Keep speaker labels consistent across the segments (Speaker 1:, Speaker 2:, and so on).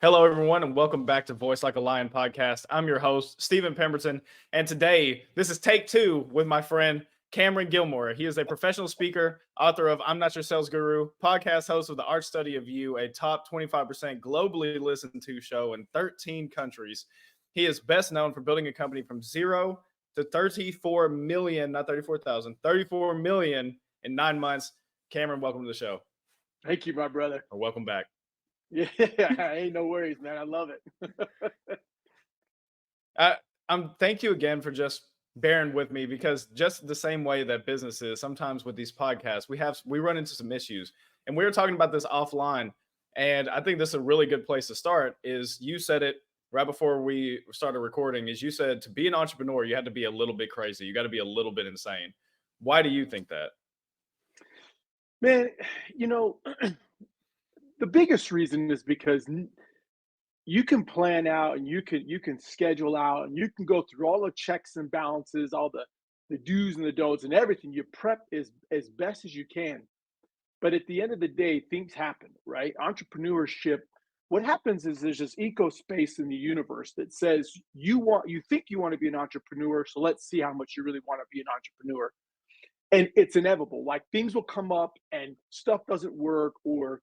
Speaker 1: Hello, everyone, and welcome back to Voice Like a Lion podcast. I'm your host, Stephen Pemberton, and today this is take two with my friend Cameron Gilmore. He is a professional speaker, author of I'm Not Your Sales Guru, podcast host of The Art Study of You, a top 25% globally listened to show in 13 countries. He is best known for building a company from zero to 34 million, not 34,000, 34 million in 9 months. Cameron, welcome to the show,
Speaker 2: Thank you, my brother.
Speaker 1: or welcome back.
Speaker 2: Yeah, ain't no worries, man. I love it.
Speaker 1: I, thank you again for just bearing with me because just the same way that business is sometimes with these podcasts, we run into some issues, and we were talking about this offline, and I think this is a really good place to start. Is you said it right before we started recording? Is you said to be an entrepreneur, you had to be a little bit crazy, you got to be a little bit insane. Why do you think that?
Speaker 2: Man, you know, the biggest reason is because you can plan out and you can schedule out and you can go through all the checks and balances, all the do's and the don'ts and everything. You prep as best as you can. But at the end of the day, things happen, right? Entrepreneurship, what happens is there's this eco space in the universe that says you think you want to be an entrepreneur, so let's see how much you really want to be an entrepreneur. And it's inevitable. Like things will come up and stuff doesn't work, or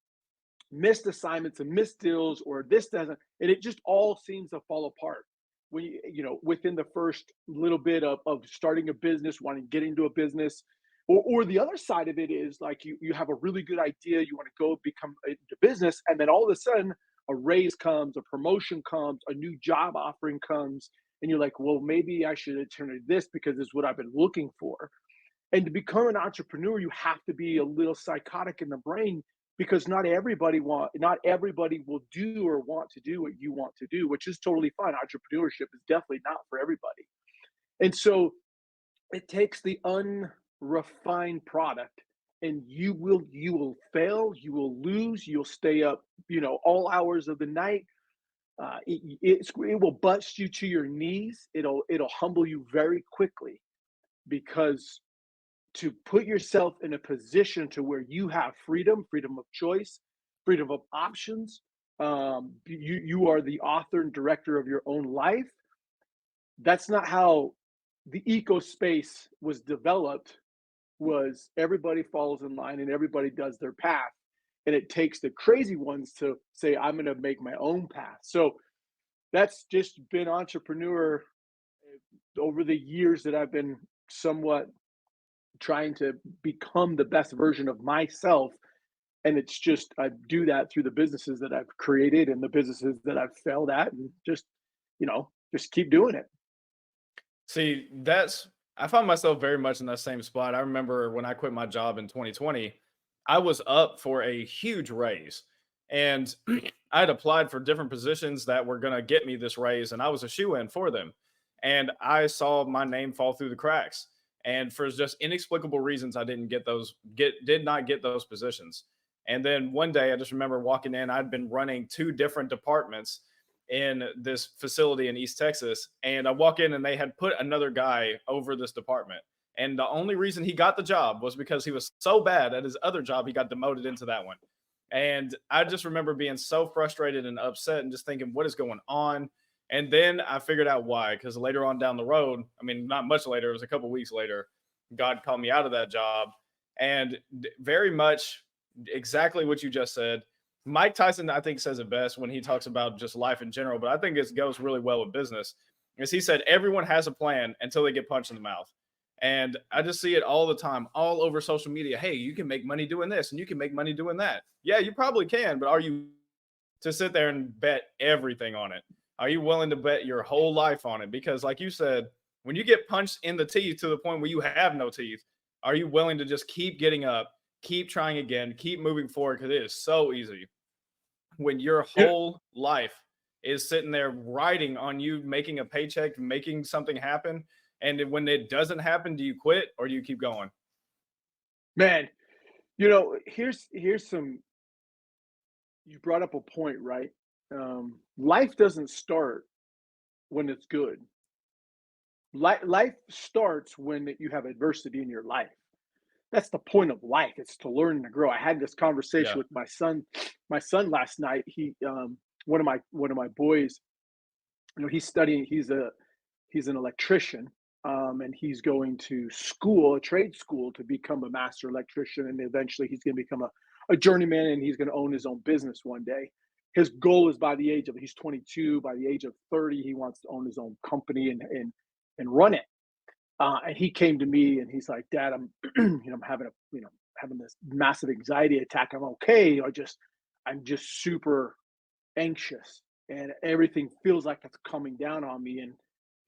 Speaker 2: missed assignments and missed deals, or this doesn't, and it just all seems to fall apart when within the first little bit of starting a business, wanting to get into a business. Or the other side of it is like you have a really good idea, you want to go become into business, and then all of a sudden a raise comes, a promotion comes, a new job offering comes, and you're like, well, maybe I should turn to this because it's what I've been looking for. And to become an entrepreneur, you have to be a little psychotic in the brain, because not everybody will do or want to do what you want to do, which is totally fine. Entrepreneurship is definitely not for everybody. And so it takes the unrefined product, and you will fail, you will lose, you'll stay up, all hours of the night. It will bust you to your knees. It'll humble you very quickly, because to put yourself in a position to where you have freedom of choice, freedom of options. You are the author and director of your own life. That's not how the eco space was developed. Was everybody follows in line and everybody does their path, and it takes the crazy ones to say, I'm going to make my own path. So that's just been entrepreneur over the years that I've been somewhat trying to become the best version of myself. And it's just, I do that through the businesses that I've created and the businesses that I've failed at, and just keep doing it.
Speaker 1: See, I found myself very much in that same spot. I remember when I quit my job in 2020, I was up for a huge raise, and I had applied for different positions that were going to get me this raise, and I was a shoe in for them. And I saw my name fall through the cracks. And for just inexplicable reasons, I did not get those positions. And then one day I just remember walking in, I'd been running two different departments in this facility in East Texas. And I walk in and they had put another guy over this department. And the only reason he got the job was because he was so bad at his other job, he got demoted into that one. And I just remember being so frustrated and upset and just thinking, what is going on? And then I figured out why, because later on down the road, I mean, not much later, it was a couple of weeks later, God called me out of that job. And very much exactly what you just said. Mike Tyson, I think, says it best when he talks about just life in general, but I think it goes really well with business. As he said, everyone has a plan until they get punched in the mouth. And I just see it all the time, all over social media. Hey, you can make money doing this and you can make money doing that. Yeah, you probably can, but are you to sit there and bet everything on it? Are you willing to bet your whole life on it? Because, like you said, when you get punched in the teeth to the point where you have no teeth, are you willing to just keep getting up, keep trying again, keep moving forward? Because it is so easy when your
Speaker 2: Yeah,
Speaker 1: whole life is sitting there riding on you making a paycheck, making something happen. And when it doesn't happen, do you quit or do you keep going?
Speaker 2: man. Here's some. You brought up a point, right? Life doesn't start when it's good. Life starts when you have adversity in your life. That's the point of life. It's to learn and to grow. I had this conversation
Speaker 1: Yeah.
Speaker 2: with my son last night. one of my boys, he's studying. He's an electrician, and he's going to school, a trade school, to become a master electrician, and eventually he's going to become a journeyman, and he's going to own his own business one day. His goal is by the age of he's 22, by the age of 30, he wants to own his own company and run it. And he came to me and he's like, "Dad, I'm I'm having having this massive anxiety attack. I'm okay. I'm just super anxious and everything feels like it's coming down on me." And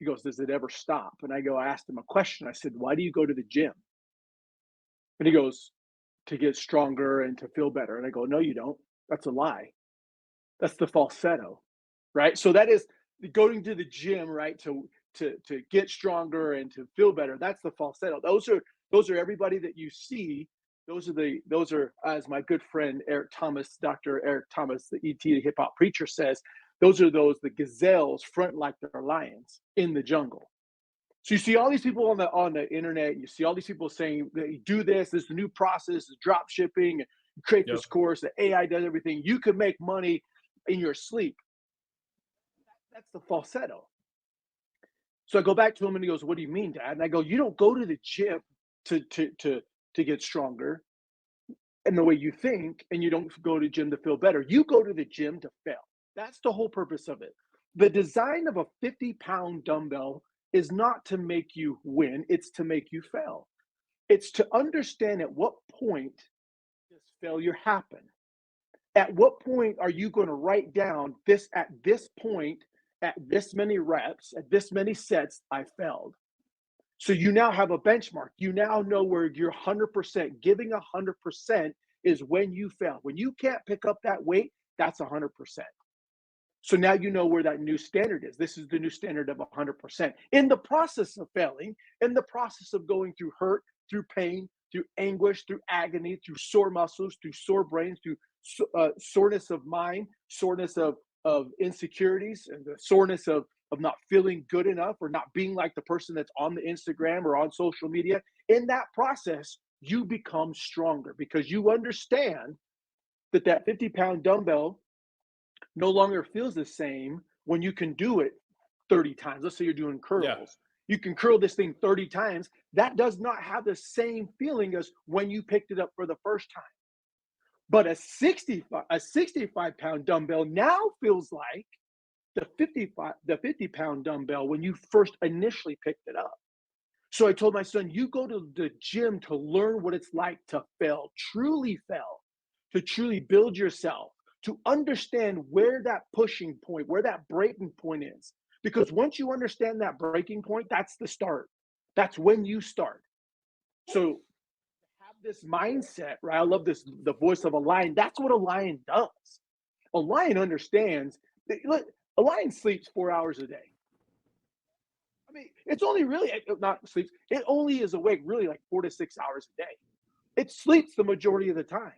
Speaker 2: he goes, "Does it ever stop?" And I asked him a question. I said, "Why do you go to the gym?" And he goes, "To get stronger and to feel better." And I go, "No, you don't. That's a lie. That's the falsetto." Right? So that is going to the gym, right? To get stronger and to feel better. That's the falsetto. Those are everybody that you see. Those are, as my good friend Eric Thomas, Dr. Eric Thomas, the ET, the hip hop preacher, says, those the gazelles front like they're lions in the jungle. So you see all these people on the internet. You see all these people saying they do this. This is the new process, is drop shipping. You create
Speaker 1: Yep.
Speaker 2: this course. The AI does everything. You can make money in your sleep. That's the falsetto. So I go back to him and he goes, "What do you mean, Dad?" And I go, "You don't go to the gym to get stronger in the way you think, and you don't go to the gym to feel better. You go to the gym to fail. That's the whole purpose of it. The design of a 50-pound dumbbell is not to make you win, it's to make you fail. It's to understand at what point does failure happen. At what point are you going to write down this at this point, at this many reps, at this many sets, I failed. So you now have a benchmark. You now know where you're 100%. Giving 100% is when you fail. When you can't pick up that weight, that's 100%. So now you know where that new standard is. This is the new standard of 100%. In the process of failing, in the process of going through hurt, through pain, through anguish, through agony, through sore muscles, through sore brains, through soreness of mind, soreness of insecurities, and the soreness of not feeling good enough or not being like the person that's on the Instagram or on social media. In that process, you become stronger because you understand that 50-pound dumbbell no longer feels the same when you can do it 30 times. Let's say you're doing
Speaker 1: Yeah.
Speaker 2: curls. You can curl this thing 30 times. That does not have the same feeling as when you picked it up for the first time. But a 65-pound dumbbell now feels like the 50-pound dumbbell when you first initially picked it up. So I told my son, you go to the gym to learn what it's like to fail, to truly build yourself, to understand where that pushing point, where that breaking point is. Because once you understand that breaking point, that's the start. That's when you start. So have this mindset, right? I love this, the voice of a lion. That's what a lion does. A lion understands that, look, a lion sleeps 4 hours a day. I mean, it's only really not sleeps. It only is awake really like 4 to 6 hours a day. It sleeps the majority of the time.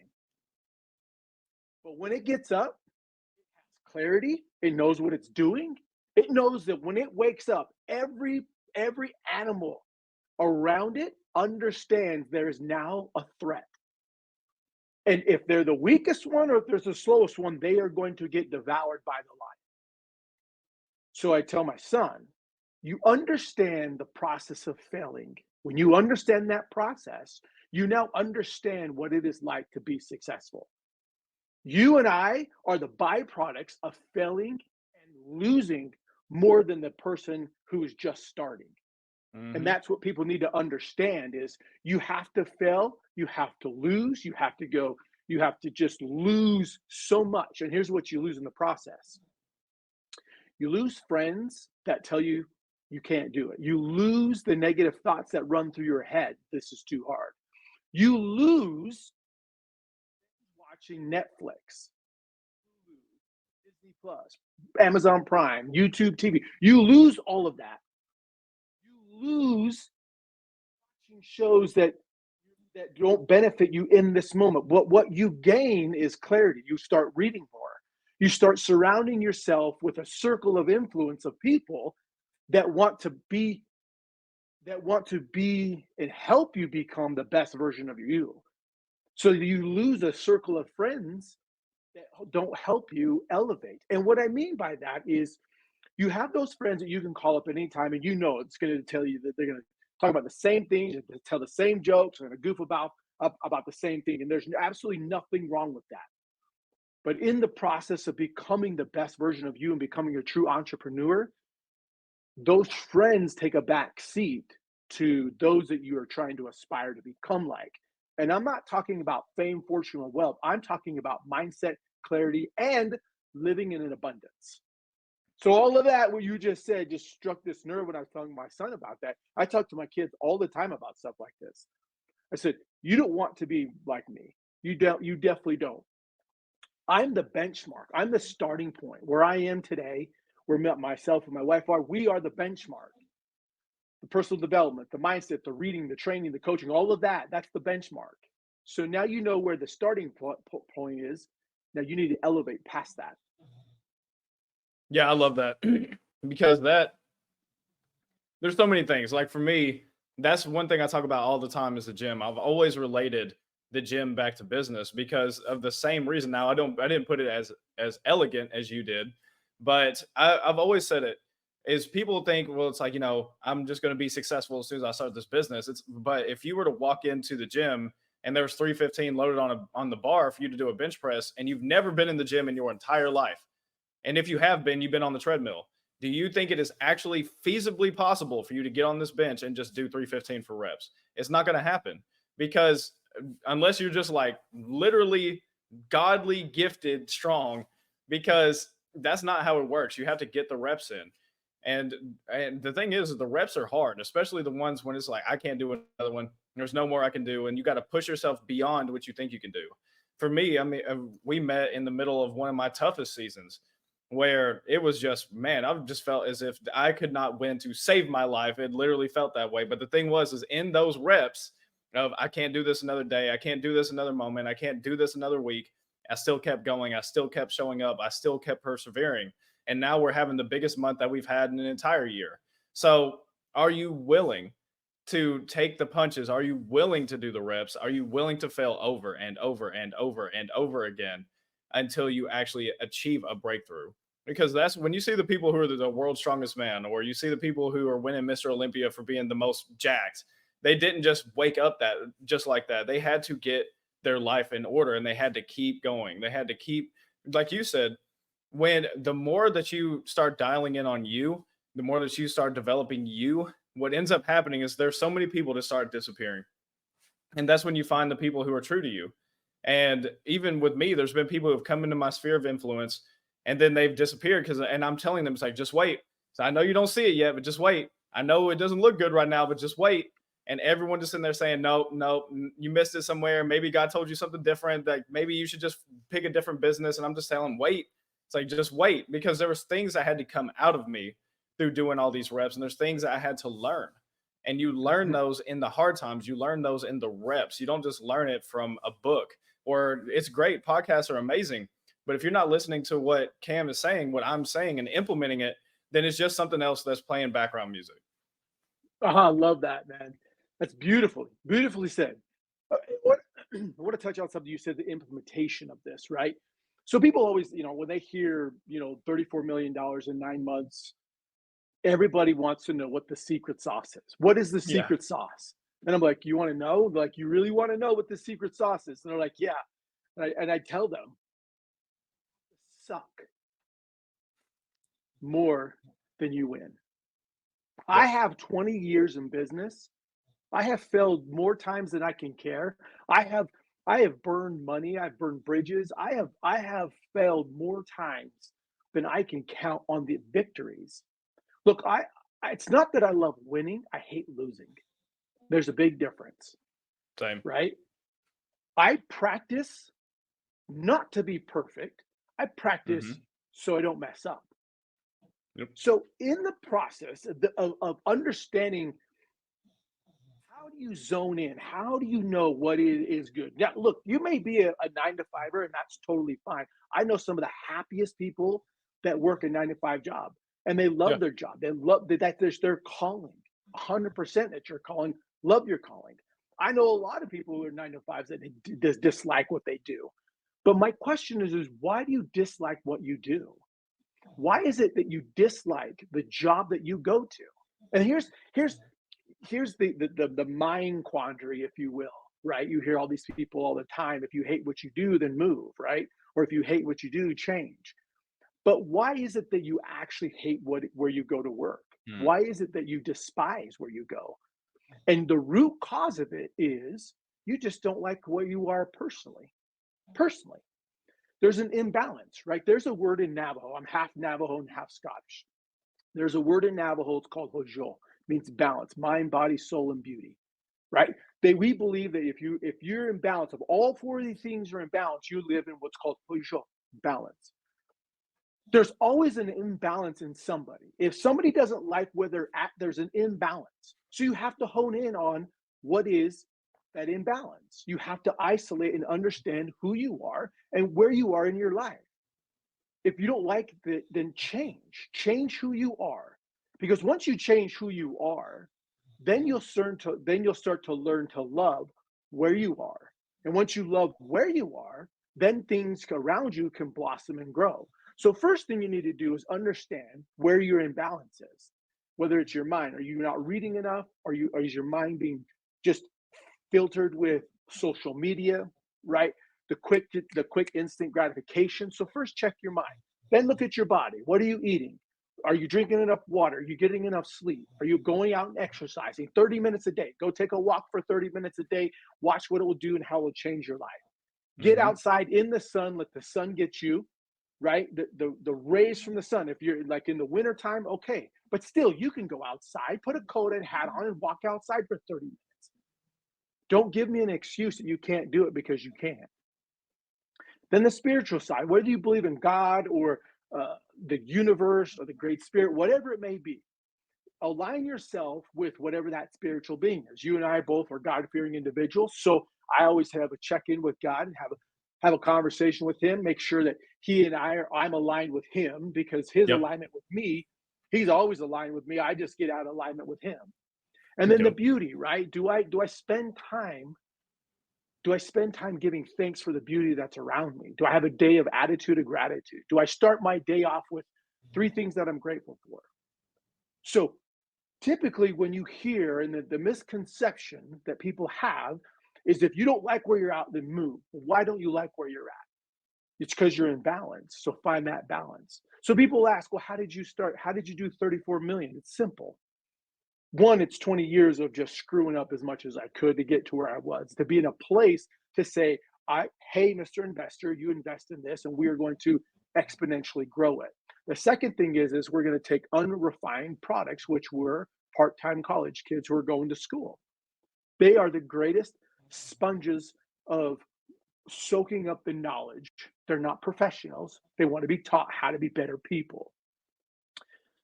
Speaker 2: But when it gets up, it has clarity. It knows what it's doing. It knows that when it wakes up, every animal around it understands there is now a threat. And if they're the weakest one or if there's the slowest one, they are going to get devoured by the lion. So I tell my son, you understand the process of failing. When you understand that process, you now understand what it is like to be successful. You and I are the byproducts of failing and losing more than the person who is just starting. And
Speaker 1: Hmm.
Speaker 2: that's what people need to understand is you have to fail, you have to lose, you have to go, you have to just lose so much. And here's what you lose in the process. You lose friends that tell you you can't do it. You lose the negative thoughts that run through your head. This is too hard. You lose watching Netflix, Disney Plus, Amazon Prime, YouTube TV. You lose all of that. You lose watching shows that don't benefit you in this moment. But what you gain is clarity. You start reading more. You start surrounding yourself with a circle of influence of people that want to be and help you become the best version of you. So you lose a circle of friends that don't help you elevate. And what I mean by that is you have those friends that you can call up at any time, and you know it's going to tell you that they're going to talk about the same things, tell the same jokes, and goof about the same thing. And there's absolutely nothing wrong with that. But in the process of becoming the best version of you and becoming a true entrepreneur, those friends take a back seat to those that you are trying to aspire to become like. And I'm not talking about fame, fortune, or wealth. I'm talking about mindset, clarity, and living in an abundance. So all of that, what you just said, just struck this nerve when I was telling my son about that. I talk to my kids all the time about stuff like this. I said, you don't want to be like me. You don't. You definitely don't. I'm the benchmark. I'm the starting point. Where I am today, where myself and my wife are, we are the benchmark. The personal development, the mindset, the reading, the training, the coaching, all of that, that's the benchmark. So now you know where the starting point is. Now you need to elevate past that.
Speaker 1: Yeah, I love that because there's so many things. Like for me, that's one thing I talk about all the time is the gym. I've always related the gym back to business because of the same reason. Now I didn't put it as elegant as you did, but I've always said it is people think, well, it's like, I'm just going to be successful as soon as I start this business. But if you were to walk into the gym and there was 315 loaded on the bar for you to do a bench press and you've never been in the gym in your entire life, and if you have been, you've been on the treadmill. Do you think it is actually feasibly possible for you to get on this bench and just do 315 for reps? It's not going to happen because unless you're just like literally godly gifted strong, because that's not how it works. You have to get the reps in. And the thing is the reps are hard, especially the ones when it's like I can't do another one. There's no more I can do, and you got to push yourself beyond what you think you can do. For me, I mean, we met in the middle of one of my toughest seasons where it was just, man, I just felt as if I could not win to save my life. It literally felt that way. But the thing was, is in those reps of I can't do this another day, I can't do this another moment, I can't do this another week. I still kept going. I still kept showing up. I still kept persevering. And now we're having the biggest month that we've had in an entire year. So, are you willing to take the punches? Are you willing to do the reps? Are you willing to fail over and over and over and over again until you actually achieve a breakthrough? Because that's when you see the people who are the world's strongest man, or you see the people who are winning Mr. Olympia for being the most jacked. They didn't just wake up that just like that. They had to get their life in order and they had to keep going. They had to keep, like you said, when the more that you start dialing in on you, the more that you start developing you, what ends up happening is there's so many people that start disappearing. And that's when you find the people who are true to you. And even with me, there's been people who have come into my sphere of influence and then they've disappeared and I'm telling them, it's like, just wait. So I know you don't see it yet, but just wait. I know it doesn't look good right now, but just wait. And everyone just in there saying, no, no, you missed it somewhere. Maybe God told you something different. Like maybe you should just pick a different business. And I'm just telling them, wait. It's like, just wait, because there was things that had to come out of me through doing all these reps. And there's things that I had to learn. And you learn
Speaker 2: Mhm.
Speaker 1: those in the hard times. You learn those in the reps. You don't just learn it from a book. Or it's great. Podcasts are amazing. But if you're not listening to what Cam is saying, what I'm saying, and implementing it, then it's just something else that's playing background music.
Speaker 2: I love that, man. That's beautiful, beautifully said. What I want to touch on something you said, the implementation of this, right? So people always, when they hear, $34 million in 9 months, everybody wants to know what the secret sauce is. What is the
Speaker 1: Yeah.
Speaker 2: secret sauce? And I'm like, you want to know? Like, you really want to know what the secret sauce is? And they're like, yeah. And I tell them, suck more than you win. I
Speaker 1: Yep.
Speaker 2: have 20 years in business. I have failed more times than I can care. I have I have burned money, I've burned bridges. I have failed more times than I can count on the victories. Look, it's not that I love winning, I hate losing. There's a big difference,
Speaker 1: Same.
Speaker 2: right? I practice not to be perfect. I practice
Speaker 1: Hmm.
Speaker 2: so I don't mess up.
Speaker 1: Yep.
Speaker 2: So in the process of understanding, how do you zone in? How do you know what is good? Now, look, you may be a 9 to 5er, and that's totally fine. I know some of the happiest people that work a 9 to 5 job, and they
Speaker 1: Yeah.
Speaker 2: love their job. They love that there's their calling. 100% that you're calling, love your calling. I know a lot of people who are 9 to 5s that dislike what they do. But my question is why do you dislike what you do? Why is it that you dislike the job that you go to? And here's the mind quandary, if you will, right? You hear all these people all the time. If you hate what you do, then move, right? Or if you hate what you do, change. But why is it that you actually hate where you go to work?
Speaker 1: Mm,
Speaker 2: Why is it that you despise where you go? And the root cause of it is you just don't like where you are personally. Personally, there's an imbalance, right? There's a word in Navajo. I'm half Navajo and half Scottish. There's a word in Navajo. It's called hojo. Means balance, mind, body, soul, and beauty. Right? We believe that if you're in balance, of all four of these things are in balance, you live in what's called hojo, balance. There's always an imbalance in somebody. If somebody doesn't like where they're at, there's an imbalance. So you have to hone in on what is that imbalance. You have to isolate and understand who you are and where you are in your life. If you don't like it, then change who you are. Because once you change who you are, then you'll start to learn to love where you are. And once you love where you are, then things around you can blossom and grow. So first thing you need to do is understand where your imbalance is. Whether it's your mind, are you not reading enough? Or is your mind being just filtered with social media, right? The quick instant gratification. So first check your mind. Then look at your body. What are you eating? Are you drinking enough water? Are you getting enough sleep? Are you going out and exercising 30 minutes a day? Go take a walk for 30 minutes a day. Watch what it will do and how it will change your life. Get
Speaker 1: mhm.
Speaker 2: outside in the sun, let the sun get you, right? The rays from the sun. If you're like in the wintertime, okay. But still, you can go outside, put a coat and hat on, and walk outside for 30 minutes. Don't give me an excuse that you can't do it because you can't. Then the spiritual side, whether you believe in God or the universe or the great spirit, whatever it may be, align yourself with whatever that spiritual being is. You and I both are God fearing individuals. So I always have a check in with God and have a conversation with him, make sure that I'm aligned with him because his
Speaker 1: Yep.
Speaker 2: alignment with me, he's always aligned with me. I just get out of alignment with him. And then the
Speaker 1: Yep.
Speaker 2: beauty, right? Do I spend time giving thanks for the beauty that's around me? Do I have a day of attitude of gratitude? Do I start my day off with three things that I'm grateful for? So typically, when you hear and the misconception that people have is if you don't like where you're at, then move. Why don't you like where you're at? It's because you're in balance. So find that balance. So people ask, well, how did you start? How did you do 34 million? It's simple. One, it's 20 years of just screwing up as much as I could to get to where I was, to be in a place to say, hey, Mr. Investor, you invest in this and we are going to exponentially grow it. The second thing is we're going to take unrefined products, which were part-time college kids who are going to school. They are the greatest sponges of soaking up the knowledge. They're not professionals. They want to be taught how to be better people.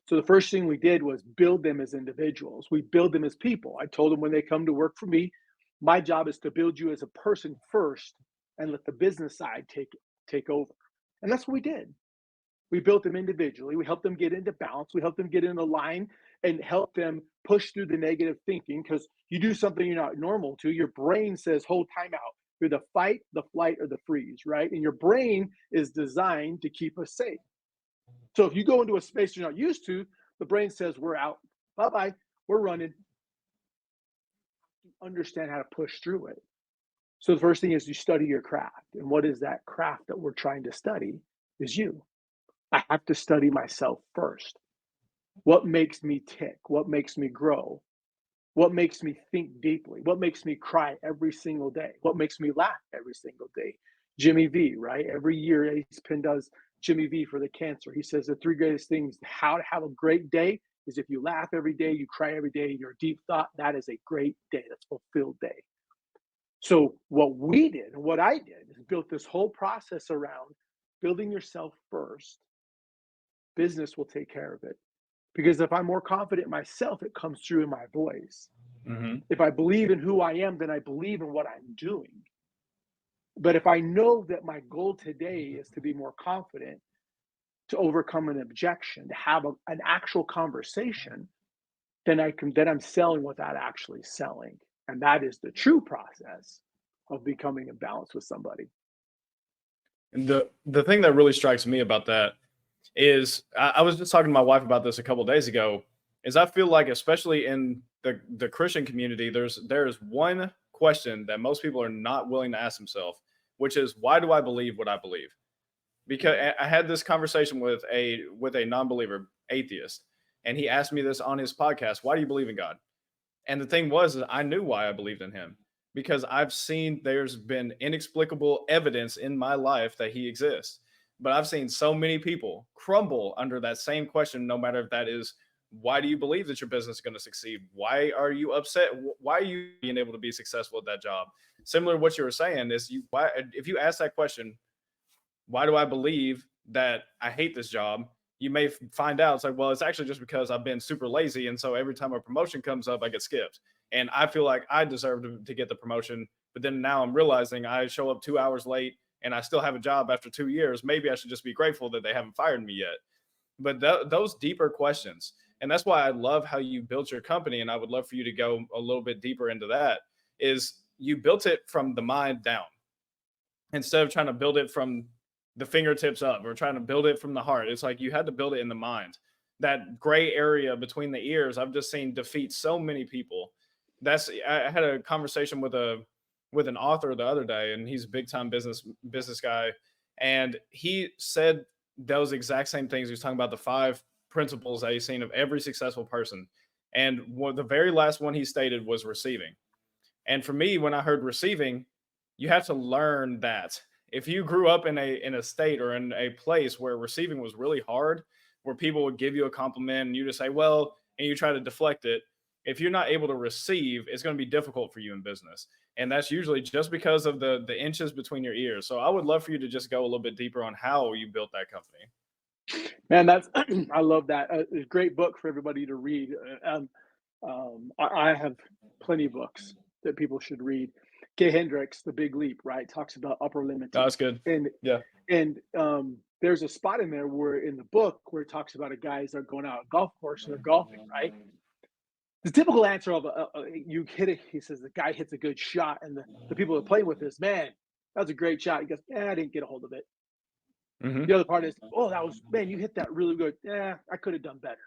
Speaker 2: So the first thing we did was build them as individuals. We build them as people. I told them when they come to work for me, my job is to build you as a person first and let the business side take over. And that's what we did. We built them individually. We helped them get into balance. We helped them get in a line and help them push through the negative thinking because you do something you're not normal to. Your brain says, hold time out. You're the fight, the flight, or the freeze, right? And your brain is designed to keep us safe. So if you go into a space you're not used to, the brain says, we're out. Bye bye. We're running. Understand how to push through it. So the first thing is you study your craft. And what is that craft that we're trying to study is you. I have to study myself first. What makes me tick? What makes me grow? What makes me think deeply? What makes me cry every single day? What makes me laugh every single day? Jimmy V, right? Every year Ace Pin does Jimmy V for the cancer. He says the three greatest things how to have a great day is if you laugh every day, you cry every day, you're a deep thought, that is a great day. That's a fulfilled day. So what we did and what I did is built this whole process around building yourself first. Business will take care of it. Because if I'm more confident in myself, it comes through in my voice.
Speaker 1: Mhm.
Speaker 2: If I believe in who I am, then I believe in what I'm doing. But if I know that my goal today is to be more confident, to overcome an objection, to have an actual conversation, then I'm selling without actually selling. And that is the true process of becoming in balance with somebody.
Speaker 1: And the thing that really strikes me about that is I was just talking to my wife about this a couple days ago. Is I feel like, especially in the Christian community, there's one question that most people are not willing to ask themselves, which is, why do I believe what I believe? Because I had this conversation with a non-believer atheist, and he asked me this on his podcast: why do you believe in God? And the thing was, is I knew why I believed in him, because I've seen there's been inexplicable evidence in my life that he exists. But I've seen so many people crumble under that same question, no matter if that is, why do you believe that your business is going to succeed? Why are you upset? Why are you being able to be successful at that job? Similar to what you were saying is, why, if you ask that question, why do I believe that I hate this job? You may find out it's like, well, it's actually just because I've been super lazy. And so every time a promotion comes up, I get skipped. And I feel like I deserve to get the promotion. But then now I'm realizing I show up 2 hours late and I still have a job after 2 years. Maybe I should just be grateful that they haven't fired me yet. But those deeper questions, and that's why I love how you built your company. And I would love for you to go a little bit deeper into that, is you built it from the mind down instead of trying to build it from the fingertips up or trying to build it from the heart. It's like you had to build it in the mind. That gray area between the ears, I've just seen defeat so many people. I had a conversation with an author the other day, and he's a big time business guy, and he said those exact same things. He was talking about the five principles that he's seen of every successful person, and the very last one he stated was receiving. And for me, when I heard receiving, you have to learn that. If you grew up in a state or in a place where receiving was really hard, where people would give you a compliment and you just say, well, and you try to deflect it, if you're not able to receive, it's going to be difficult for you in business. And that's usually just because of the inches between your ears. So I would love for you to just go a little bit deeper on how you built that company.
Speaker 2: Man, that's I love that. It's a great book for everybody to read. I have plenty of books that people should read. Gay Hendricks, The Big Leap, right, talks about upper
Speaker 1: Oh,
Speaker 2: limiting,
Speaker 1: that's good.
Speaker 2: and
Speaker 1: Yeah.
Speaker 2: there's a spot in there where in the book where it talks about a guys that are going out on a golf course and they're golfing, right? The typical answer of you hit it, he says the guy hits a good shot, and the people that play with is, man, that was a great shot. He goes, yeah, I didn't get a hold of it. The
Speaker 1: Hmm.
Speaker 2: other part is, oh, that was, man, you hit that really good. Yeah, I could have done better.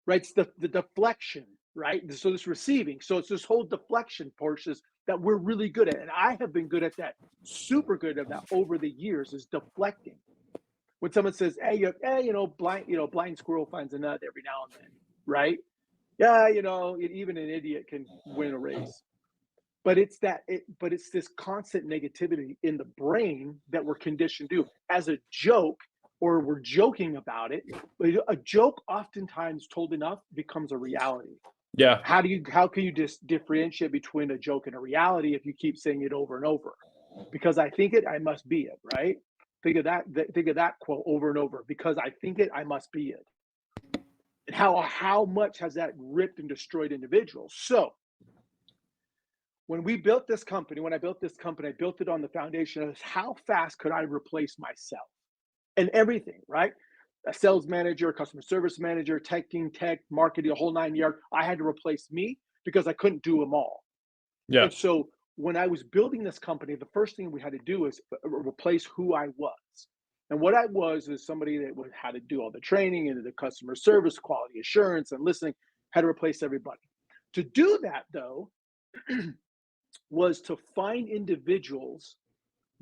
Speaker 2: Right? It's the deflection, right? So this receiving. So it's this whole deflection portion that we're really good at. And I have been good at that, super good at that over the years, is deflecting. When someone says, hey, blind squirrel finds a nut every now and then, right? Yeah, even an idiot can win a race. But it's this constant negativity in the brain that we're conditioned to as a joke, or we're joking about it. A joke oftentimes told enough becomes a reality.
Speaker 1: Yeah.
Speaker 2: How can you just differentiate between a joke and a reality if you keep saying it over and over? Because I think it, I must be it, right? Think of that quote over and over. Because I think it, I must be it. And how much has that ripped and destroyed individuals? So when I built this company, I built it on the foundation of how fast could I replace myself and everything, right? A sales manager, customer service manager, tech, marketing, a whole nine yard. I had to replace me because I couldn't do them all.
Speaker 1: Yeah.
Speaker 2: And so when I was building this company, the first thing we had to do is replace who I was. And what I was is somebody that had to do all the training and the customer service, quality assurance, and listening, had to replace everybody. To do that, though, was to find individuals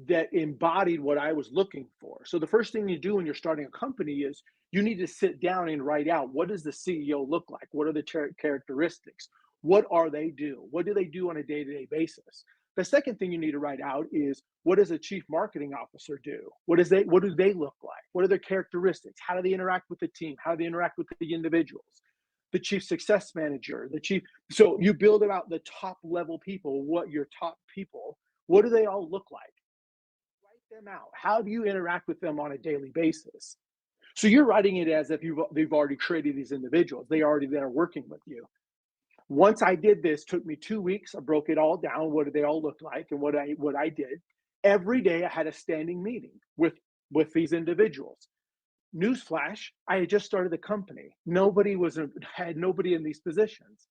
Speaker 2: that embodied what I was looking for. So the first thing you do when you're starting a company is you need to sit down and write out, what does the CEO look like? What are the characteristics? What are they do? What do they do on a day-to-day basis? The second thing you need to write out is, what does a chief marketing officer do? What do they look like? What are their characteristics? How do they interact with the team? How do they interact with the individuals? The chief success manager, the chief. So you build about the top level people, what your top people, what do they all look like? Write them out. How do you interact with them on a daily basis? So you're writing it as if they've already created these individuals. They already there working with you. Once I did this, took me 2 weeks. I broke it all down. What did they all look like, and what I did. Every day I had a standing meeting with these individuals. Newsflash: I had just started the company. Had nobody in these positions,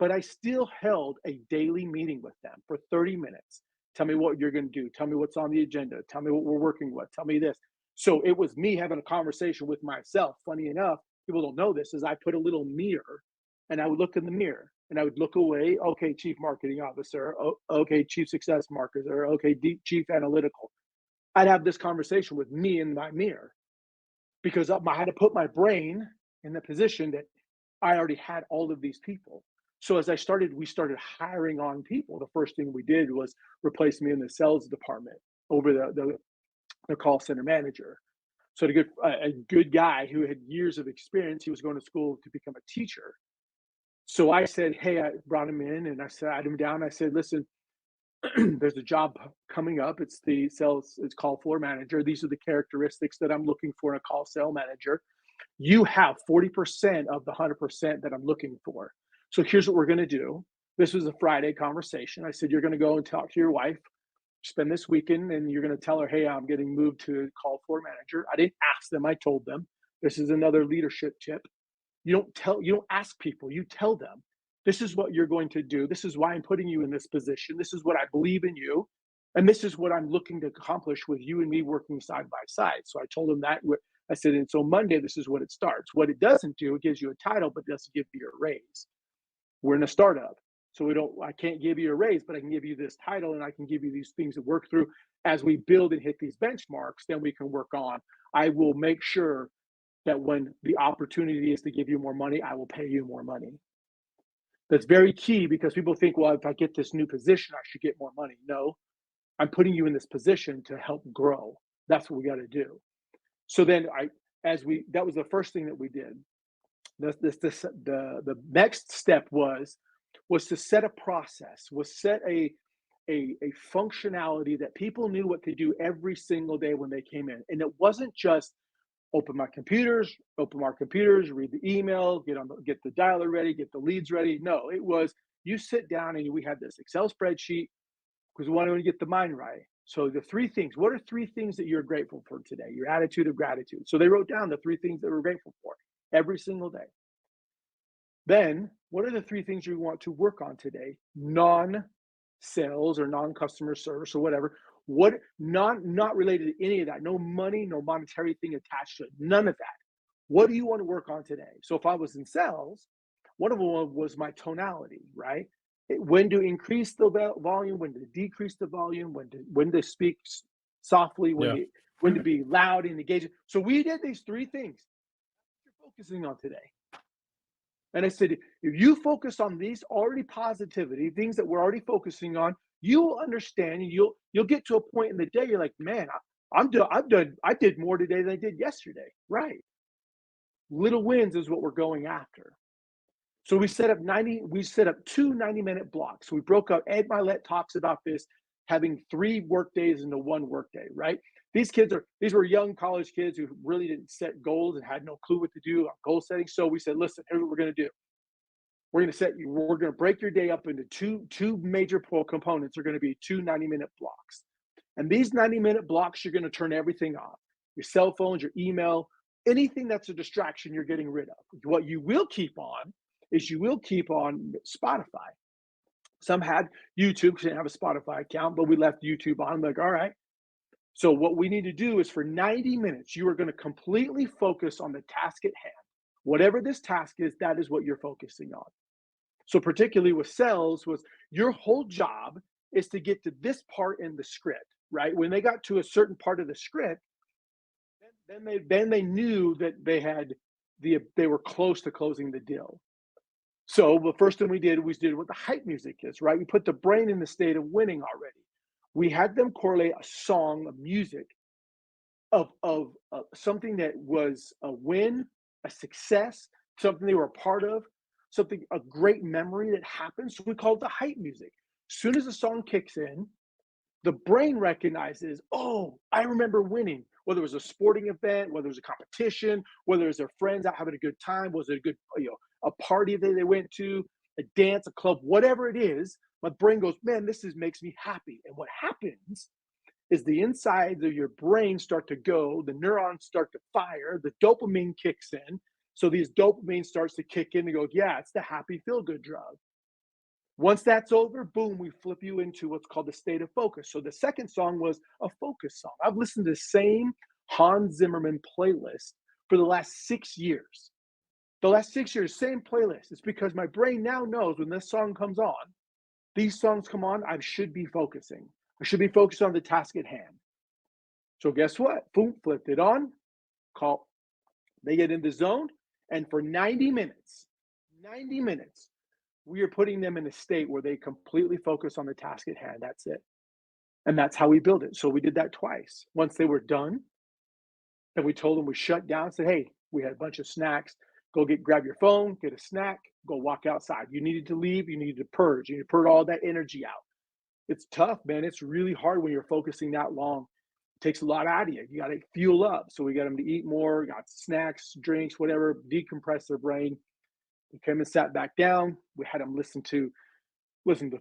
Speaker 2: but I still held a daily meeting with them for 30 minutes. Tell me what you're going to do. Tell me what's on the agenda. Tell me what we're working with. Tell me this. So it was me having a conversation with myself. Funny enough, people don't know this, is I put a little mirror and I would look in the mirror and I would look away. Okay, chief marketing officer. Okay, chief success marketer. Okay, chief analytical. I'd have this conversation with me in my mirror because I had to put my brain in the position that I already had all of these people. So as we started hiring on people. The first thing we did was replace me in the sales department over the call center manager. So a good guy who had years of experience, he was going to school to become a teacher. So I said, hey, I brought him in and I sat him down. I said, listen, there's a job coming up. It's call floor manager. These are the characteristics that I'm looking for in a call cell manager. You have 40% of the 100% that I'm looking for. So here's what we're going to do. This was a Friday conversation. I said, you're going to go and talk to your wife, spend this weekend, and you're going to tell her, hey, I'm getting moved to call floor manager. I didn't ask them. I told them. This is another leadership tip. You don't ask people, you tell them. This is what you're going to do. This is why I'm putting you in this position. This is what I believe in you. And this is what I'm looking to accomplish with you and me working side by side. So I told him that. I said, and so Monday, this is what it starts. What it doesn't do, it gives you a title, but doesn't give you a raise. We're in a startup. So I can't give you a raise, but I can give you this title and I can give you these things to work through. As we build and hit these benchmarks, then we can work on. I will make sure that when the opportunity is to give you more money, I will pay you more money. That's very key because people think, well, if I get this new position, I should get more money. No, I'm putting you in this position to help grow. That's what we got to do. So then that was the first thing that we did. The next step was to set a process, was set a functionality that people knew what to do every single day when they came in. And it wasn't just open my computers, read the email, get the dialer ready, get the leads ready. No, it was you sit down and we had this Excel spreadsheet because we wanted to get the mind right. So the three things, what are three things that you're grateful for today? Your attitude of gratitude. So they wrote down the three things that we're grateful for every single day. Then what are the three things you want to work on today? Non-sales or non-customer service or whatever. What not related to any of that. No money, no monetary thing attached to it. None of that. What do you want to work on today? So if I was in sales, one of them was my tonality, right? When to increase the volume, when to decrease the volume, when to speak softly,
Speaker 1: Yeah.
Speaker 2: when to be loud and engaging. So we did these three things. What you're focusing on today. And I said, if you focus on these already positivity, things that we're already focusing on, you will understand. And you'll get to a point in the day. You're like, man, I did more today than I did yesterday. Right? Little wins is what we're going after. So we set up two 90-minute blocks. So we broke up. Ed Milet talks about this, having 3 work days into 1 work day. Right? These were young college kids who really didn't set goals and had no clue what to do on goal setting. So we said, listen, here's what we're going to do. We're going to break your day up into two major components. Are going to be 2 90-minute blocks. And these 90-minute blocks, you're going to turn everything off. Your cell phones, your email, anything that's a distraction, you're getting rid of. What you will keep on is Spotify. Some had YouTube, didn't have a Spotify account, but we left YouTube on. I'm like, all right. So what we need to do is for 90 minutes, you are going to completely focus on the task at hand. Whatever this task is, that is what you're focusing on. So particularly with sales, was your whole job is to get to this part in the script, right? When they got to a certain part of the script, then they knew that they were close to closing the deal. So the first thing we did what the hype music is, right? We put the brain in the state of winning already. We had them correlate a song, a music of something that was a win, a success, something they were a part of, a great memory that happened. So we call it the hype music. As soon as the song kicks in, the brain recognizes, oh, I remember winning. Whether it was a sporting event, whether it was a competition, whether it was their friends out having a good time, was it a good, a party that they went to, a dance, a club, whatever it is, my brain goes, man, makes me happy. And what happens is the insides of your brain start to go, the neurons start to fire, the dopamine kicks in. So these dopamine starts to kick in and go, yeah, it's the happy feel-good drug. Once that's over, boom, we flip you into what's called the state of focus. So the second song was a focus song. I've listened to the same Hans Zimmerman playlist for the last 6 years. The last 6 years, same playlist. It's because my brain now knows when this song comes on, these songs come on, I should be focusing. I should be focused on the task at hand. So guess what? Boom, flipped it on, call, they get in the zone, and for 90 minutes, we are putting them in a state where they completely focus on the task at hand. That's it. And that's how we build it. So we did that twice. Once they were done, then we told them we shut down, said, hey, we had a bunch of snacks. Go grab your phone, get a snack, go walk outside. You needed to leave, you needed to purge, you need to purge all that energy out. It's tough, man. It's really hard when you're focusing that long. It takes a lot out of you. You got to fuel up. So we got them to eat more, got snacks, drinks, whatever, decompress their brain. We came and sat back down. We had them listen to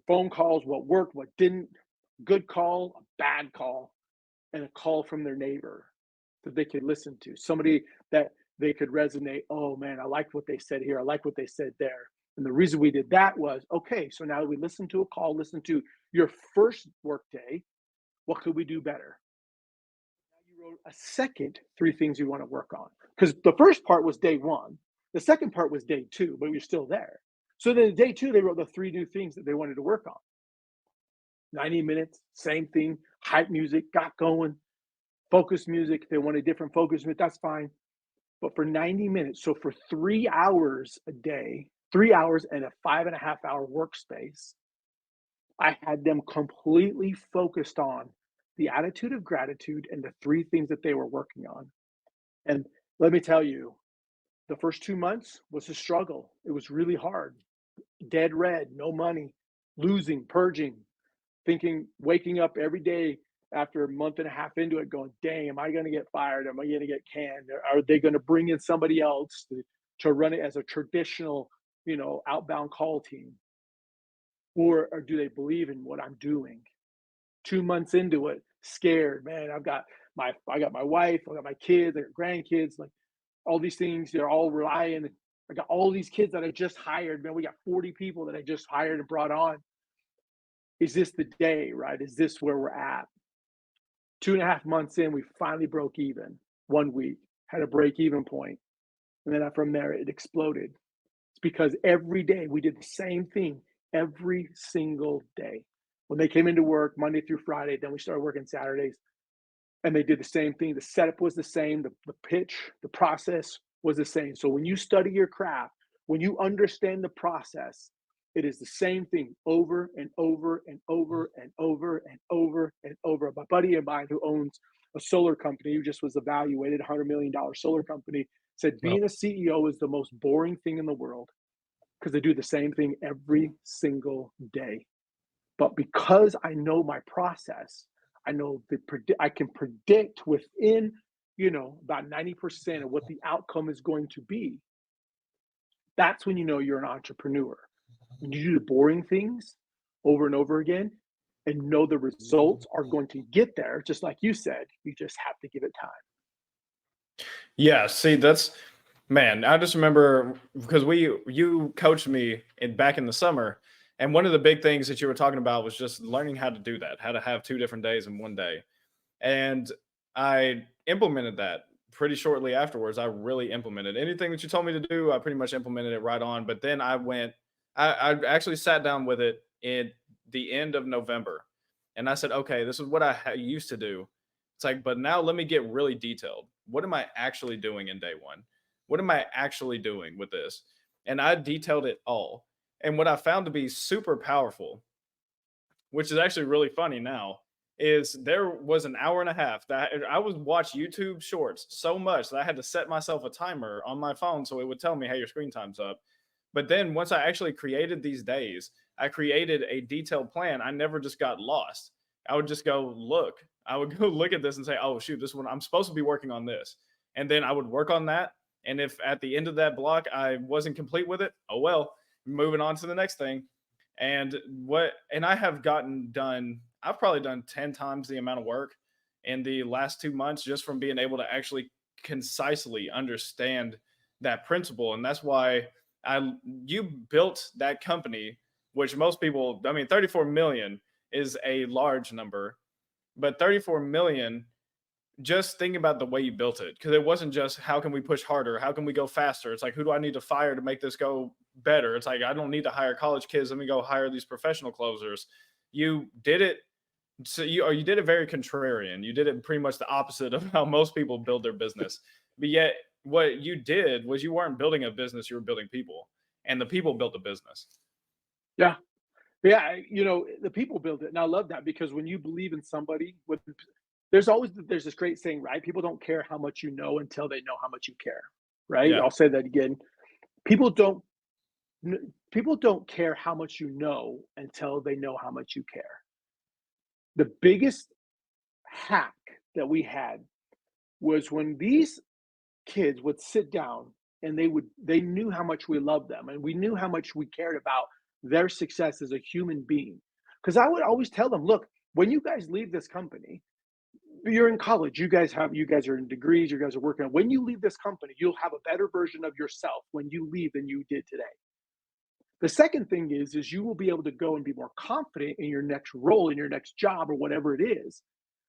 Speaker 2: phone calls, what worked, what didn't, good call, a bad call, and a call from their neighbor that they could listen to. Somebody that they could resonate. Oh man, I like what they said here. I like what they said there. And the reason we did that was okay. So now that we listened to a call, listen to your first work day, what could we do better? Now you wrote a second three things you want to work on. Because the first part was day one. The second part was day two, but you're still there. So then day two, they wrote the three new things that they wanted to work on. 90 minutes, same thing, hype music, got going, focus music. They wanted different focus music, that's fine. But for 90 minutes, so for 3 hours a day, 3 hours and a 5.5 hour workspace, I had them completely focused on the attitude of gratitude and the three things that they were working on. And let me tell you, the first 2 months was a struggle. It was really hard. Dead red, no money, losing, purging, thinking, waking up every day after a month and a half into it, going, dang, am I going to get fired? Am I going to get canned? Are they going to bring in somebody else to run it as a traditional, outbound call team? Or do they believe in what I'm doing? 2 months into it, scared, man. I got my wife, I got my kids, I got grandkids, like all these things, they're all relying. I got all these kids that I just hired, man. We got 40 people that I just hired and brought on. Is this the day, right? Is this where we're at? 2.5 months in, we finally broke even. 1 week, had a break even point. And then from there, it exploded. It's because every day we did the same thing every single day. When they came into work Monday through Friday, then we started working Saturdays, and they did the same thing. The setup was the same, the pitch, the process was the same. So when you study your craft, when you understand the process, it is the same thing over and over and over and over and over and over. My buddy of mine who owns a solar company, who just was evaluated $100 million solar company, said
Speaker 1: Well,
Speaker 2: being a CEO is the most boring thing in the world because they do the same thing every single day. But because I know my process, I know I can predict within, about 90% of what the outcome is going to be. That's when you know you're an entrepreneur. When you do the boring things over and over again and know the results are going to get there, just like you said, you just have to give it time.
Speaker 1: yeah, see, that's man, I just remember because you coached me back in the summer, and one of the big things that you were talking about was just learning how to do that, how to have 2 different days in one day. And I implemented that pretty shortly afterwards. I really implemented anything that you told me to do. I pretty much implemented it right on. But then I actually sat down with it in the end of November. And I said, okay, this is what I used to do. It's like, but now let me get really detailed. What am I actually doing in day one? What am I actually doing with this? And I detailed it all. And what I found to be super powerful, which is actually really funny now, is there was an hour and a half that I would watch YouTube shorts so much that I had to set myself a timer on my phone so it would tell me, hey, your screen time's up. But then once I actually created these days, I created a detailed plan. I never just got lost. I would just go look. I would go look at this and say, oh, shoot, this one, I'm supposed to be working on this. And then I would work on that. And if at the end of that block I wasn't complete with it, oh, well, moving on to the next thing. And I have gotten done, I've probably done 10 times the amount of work in the last 2 months just from being able to actually concisely understand that principle. And that's why I you built that company which most people, I mean, 34 million is a large number, but 34 million, just think about the way you built it, because it wasn't just how can we push harder, how can we go faster. It's like, who do I need to fire to make this go better? It's like, I don't need to hire college kids, let me go hire these professional closers. You did it, so you did it very contrarian. You did it pretty much the opposite of how most people build their business. But yet, what you did was you weren't building a business; you were building people, and the people built the business.
Speaker 2: Yeah. Yeah, the people build it, and I love that because when you believe in somebody, there's this great saying, right? People don't care how much you know until they know how much you care, right?
Speaker 1: Yeah,
Speaker 2: I'll say that again. People don't people don't care how much you know until they know how much you care. The biggest hack that we had was when these kids would sit down and they knew how much we loved them and we knew how much we cared about their success as a human being. Because I would always tell them, look, when you guys leave this company, you're in college, you guys are in degrees, you guys are working on, when you leave this company, you'll have a better version of yourself when you leave than you did today. The second thing is you will be able to go and be more confident in your next role, in your next job, or whatever it is,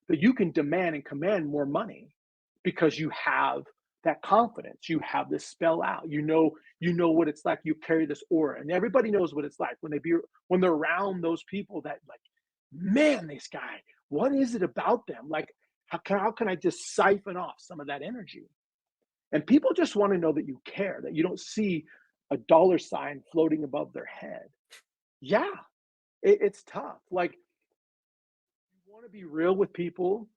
Speaker 2: that you can demand and command more money because you have that confidence. You have this spell out. You know what it's like. You carry this aura, and everybody knows what it's like when they're around those people that like, man, this guy, what is it about them? Like, how can I just siphon off some of that energy? And people just want to know that you care, that you don't see a dollar sign floating above their head. Yeah, it's tough. Like, you want to be real with people,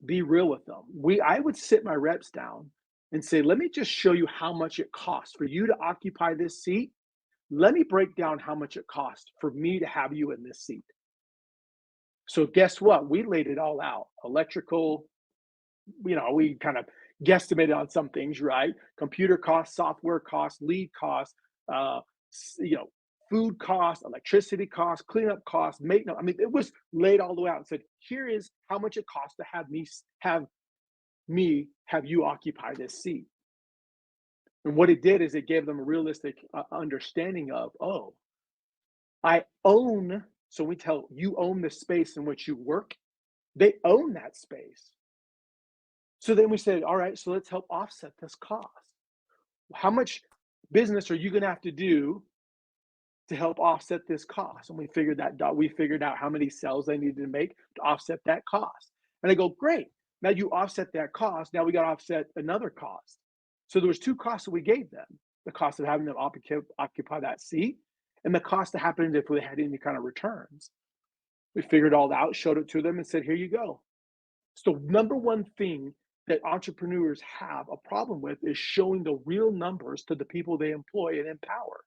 Speaker 2: be real with them. I would sit my reps down and say, let me just show you how much it costs for you to occupy this seat. Let me break down how much it costs for me to have you in this seat. So guess what? We laid it all out. Electrical, we kind of guesstimated on some things, right? Computer costs, software costs, lead costs, uh, you know, food costs, electricity costs, cleanup costs, maintenance. I mean, it was laid all the way out and said, here is how much it costs to have you occupy this seat. And what it did is it gave them a realistic understanding of, oh, I own. So we tell you own the space in which you work. They own that space. So then we said, all right, so let's help offset this cost. How much business are you going to have to do to help offset this cost? And we figured out how many sales they needed to make to offset that cost. And I go, great. Now you offset that cost. Now we got to offset another cost. So there was two costs that we gave them: the cost of having them occupy that seat, and the cost that happened if we had any kind of returns. We figured all that out, showed it to them, and said, here you go. So number one thing that entrepreneurs have a problem with is showing the real numbers to the people they employ and empower.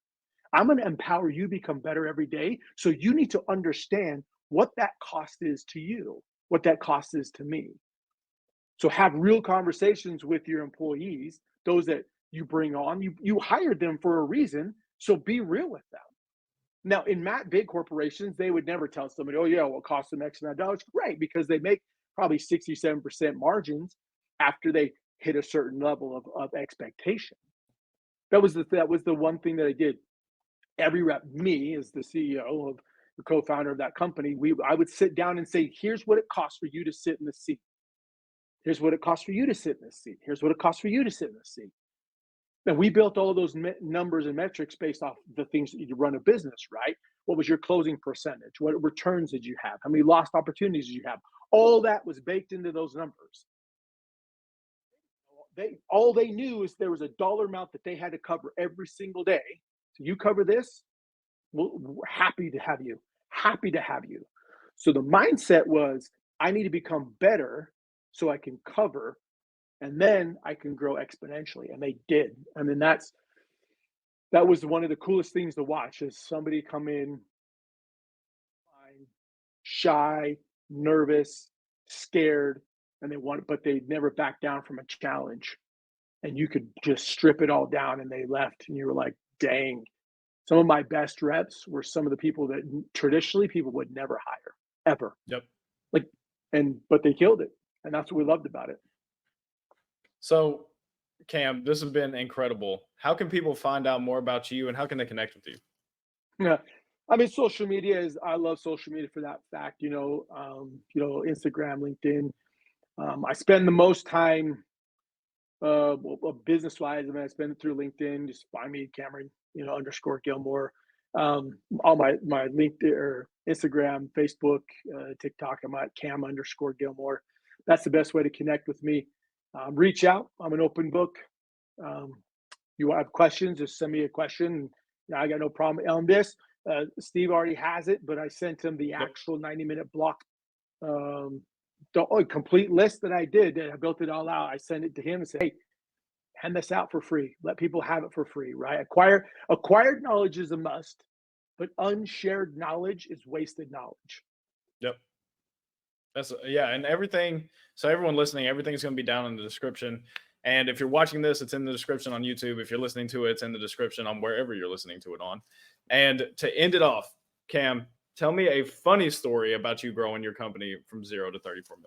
Speaker 2: I'm going to empower you become better every day. So you need to understand what that cost is to you, what that cost is to me. So have real conversations with your employees, those that you bring on. You hired them for a reason, so be real with them. Now, in big corporations, they would never tell somebody, oh, yeah, well, it costs them X amount of dollars. Great, because they make probably 67% margins after they hit a certain level of expectation. That was the one thing that I did. Every rep, me as the CEO of the co-founder of that company, I would sit down and say, here's what it costs for you to sit in the seat. Here's what it costs for you to sit in this seat. Here's what it costs for you to sit in this seat. And we built all of those numbers and metrics based off the things that you run a business, right? What was your closing percentage? What returns did you have? How many lost opportunities did you have? All that was baked into those numbers. All they knew is there was a dollar amount that they had to cover every single day. So you cover this, we're happy to have you. Happy to have you. So the mindset was, I need to become better so I can cover, and then I can grow exponentially. And they did. I mean, that was one of the coolest things to watch, is somebody come in shy, nervous, scared, and but they never backed down from a challenge. And you could just strip it all down, and they left, and you were like, dang. Some of my best reps were some of the people that traditionally people would never hire, ever.
Speaker 1: yep.
Speaker 2: Like, but they killed it, and that's what we loved about it.
Speaker 1: So, Cam, this has been incredible. How can people find out more about you, and how can they connect with you?
Speaker 2: Yeah. I mean, social media is, I love social media for that fact, Instagram, LinkedIn. I spend the most time, business wise. I mean, I spend it through LinkedIn. Just find me Cameron, underscore Gilmore. All my LinkedIn or Instagram, Facebook, TikTok, I'm at Cam underscore Gilmore. That's the best way to connect with me. Reach out. I'm an open book. Um, you have questions, just send me a question. I got no problem on this. Steve already has it, but I sent him the
Speaker 1: Yep.
Speaker 2: actual 90-minute block, um, the complete list that I did. And I built it all out. I sent it to him and said, "Hey, hand this out for free. Let people have it for free." Right? Acquired knowledge is a must, but unshared knowledge is wasted knowledge.
Speaker 1: Yep. That's yeah, and everything. So everyone listening, everything's going to be down in the description. And if you're watching this, it's in the description on YouTube. If you're listening to it, it's in the description on wherever you're listening to it on. And to end it off, Cam, tell me a funny story about you growing your company from 0 to 34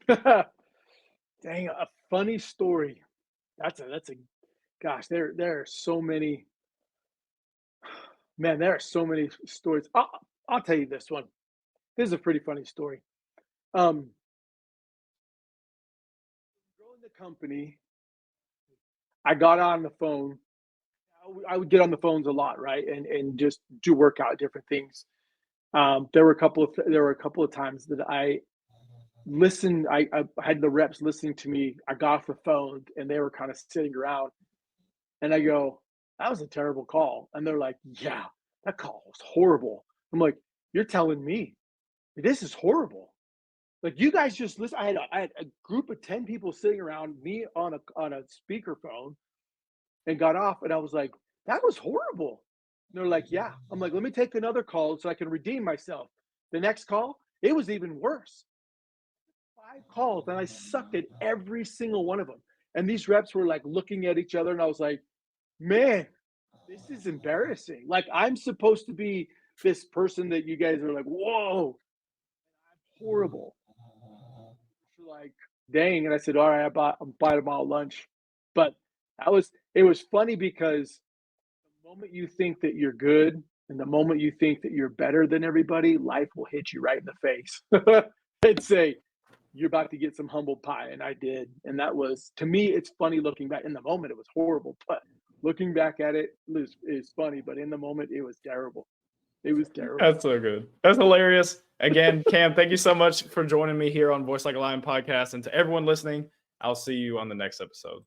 Speaker 1: million.
Speaker 2: Dang, a funny story. That's a gosh. There are so many. Man, there are so many stories. I'll tell you this one. This is a pretty funny story. Um, Growing the company, I got on the phone. I would get on the phones a lot, right, and just do workout different things. There were a couple of times that I listened. I had the reps listening to me. I got off the phone and they were kind of sitting around, and I go, "That was a terrible call," and they're like, "Yeah, that call was horrible." I'm like, "You're telling me this is horrible?" Like, you guys just listen. I had a group of 10 people sitting around me on a speakerphone, and got off, and I was like, "That was horrible." And they're like, "Yeah." I'm like, "Let me take another call so I can redeem myself." The next call, it was even worse. 5 calls, and I sucked at every single one of them. And these reps were like looking at each other, and I was like, "Man, this is embarrassing." Like, I'm supposed to be this person that you guys are like, "Whoa, horrible." Like, dang. And I said, "All right, I'm buying them all lunch." But it was funny because the moment you think that you're good and the moment you think that you're better than everybody, life will hit you right in the face and say, "You're about to get some humble pie." And I did. And that was, to me, it's funny looking back. In the moment, it was horrible. But looking back at it is funny. But in the moment, it was terrible. It was terrible.
Speaker 1: That's so good. That's hilarious. Again, Cam, thank you so much for joining me here on Voice Like a Lion podcast. And to everyone listening, I'll see you on the next episode.